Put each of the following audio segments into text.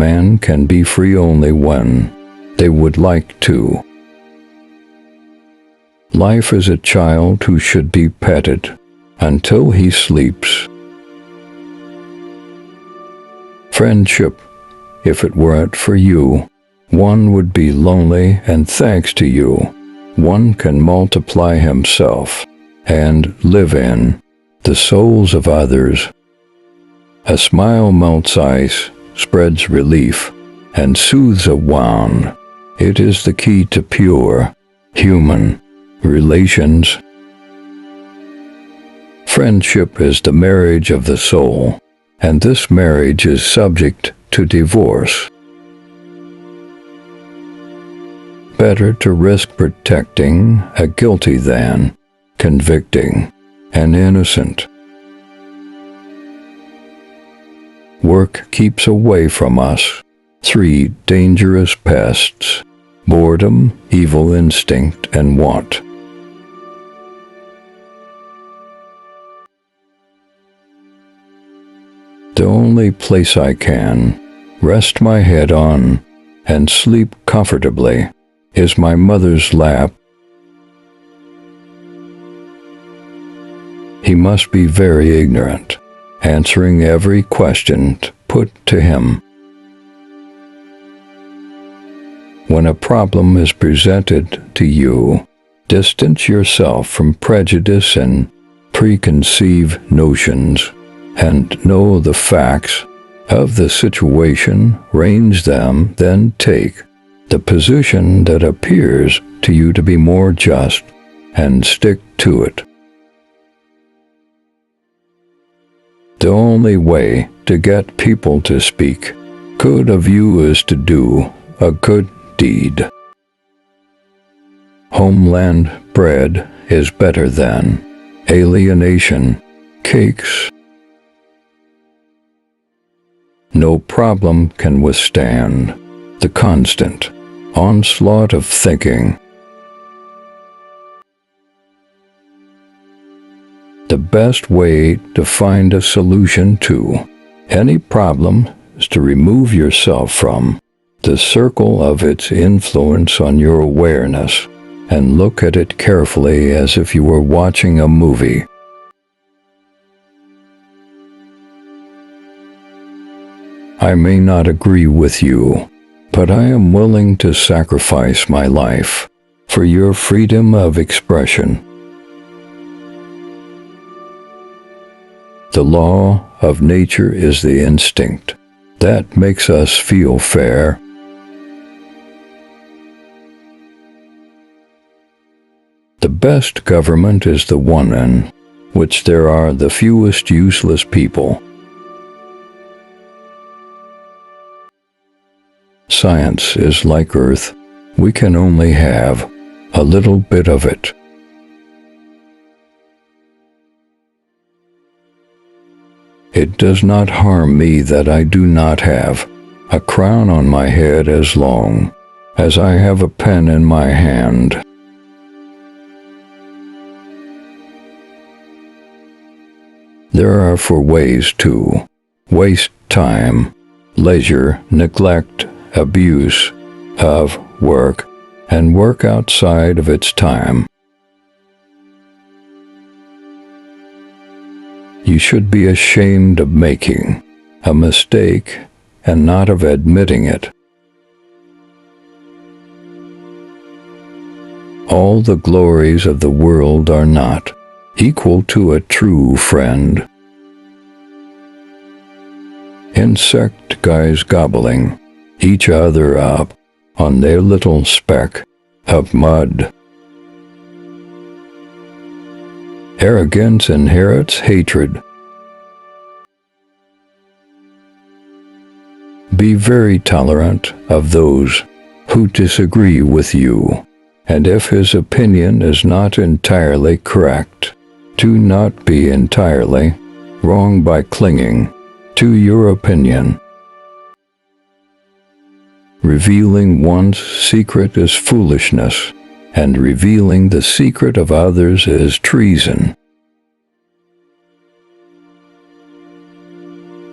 man can be free only when they would like to. Life is a child who should be petted until he sleeps. Friendship, if it weren't for you, one would be lonely, and thanks to you, one can multiply himself and live in the souls of others. A smile melts ice, spreads relief, and soothes a wound. It is the key to pure human relations. Friendship is the marriage of the soul, and this marriage is subject to divorce. Better to risk protecting a guilty than convicting an innocent. Work keeps away from us 3 dangerous pests: boredom, evil instinct, and want. The only place I can rest my head on and sleep comfortably is my mother's lap. He must be very ignorant, answering every question put to him. When a problem is presented to you, distance yourself from prejudice and preconceived notions, and know the facts of the situation, range them, then take the position that appears to you to be more just, and stick to it. The only way to get people to speak good of you is to do a good deed. Homeland bread is better than alienation cakes. No problem can withstand the constant onslaught of thinking. The best way to find a solution to any problem is to remove yourself from the circle of its influence on your awareness and look at it carefully as if you were watching a movie. I may not agree with you, but I am willing to sacrifice my life for your freedom of expression. The law of nature is the instinct that makes us feel fair. The best government is the one in which there are the fewest useless people. Science is like Earth. We can only have a little bit of it. It does not harm me that I do not have a crown on my head as long as I have a pen in my hand. There are 4 ways to waste time: leisure, neglect, abuse of work, and work outside of its time. You should be ashamed of making a mistake and not of admitting it. All the glories of the world are not equal to a true friend. Insect guys gobbling each other up on their little speck of mud. Arrogance inherits hatred. Be very tolerant of those who disagree with you, and if his opinion is not entirely correct, do not be entirely wrong by clinging to your opinion. Revealing one's secret is foolishness, and revealing the secret of others is treason.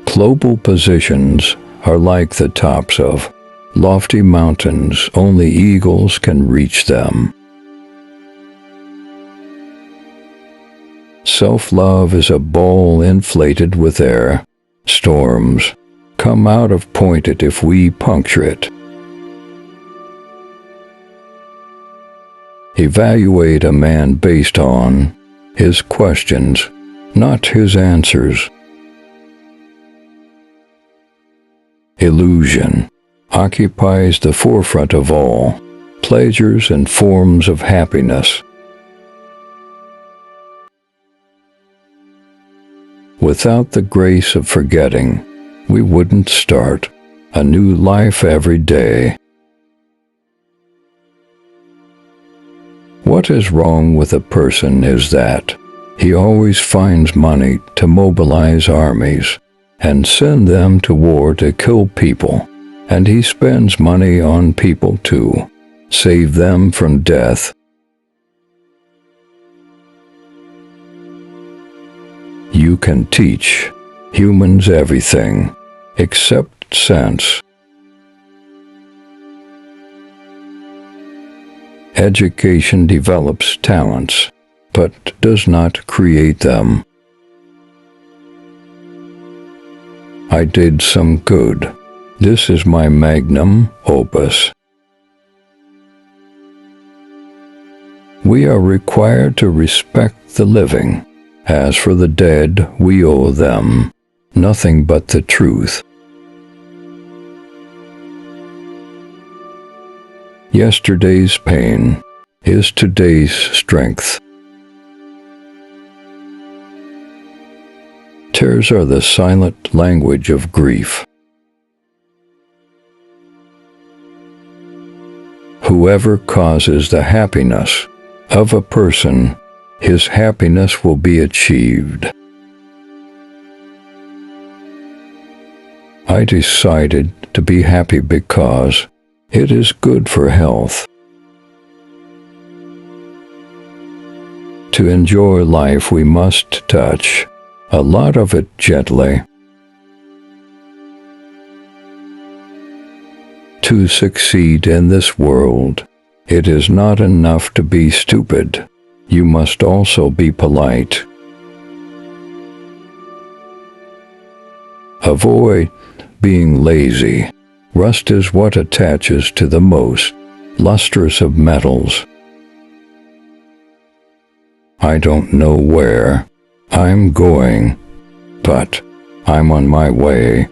Global positions are like the tops of lofty mountains. Only eagles can reach them. Self-love is a ball inflated with air. Storms come out of pointed if we puncture it. Evaluate a man based on his questions, not his answers. Illusion occupies the forefront of all pleasures and forms of happiness. Without the grace of forgetting, we wouldn't start a new life every day. What is wrong with a person is that he always finds money to mobilize armies and send them to war to kill people, and he spends money on people to save them from death. You can teach humans everything except sense. Education develops talents, but does not create them. I did some good. This is my magnum opus. We are required to respect the living. As for the dead, we owe them nothing but the truth. Yesterday's pain is today's strength. Tears are the silent language of grief. Whoever causes the happiness of a person, his happiness will be achieved. I decided to be happy because it is good for health. To enjoy life, we must touch a lot of it gently. To succeed in this world, it is not enough to be stupid. You must also be polite. Avoid being lazy. Rust is what attaches to the most lustrous of metals. I don't know where I'm going, but I'm on my way.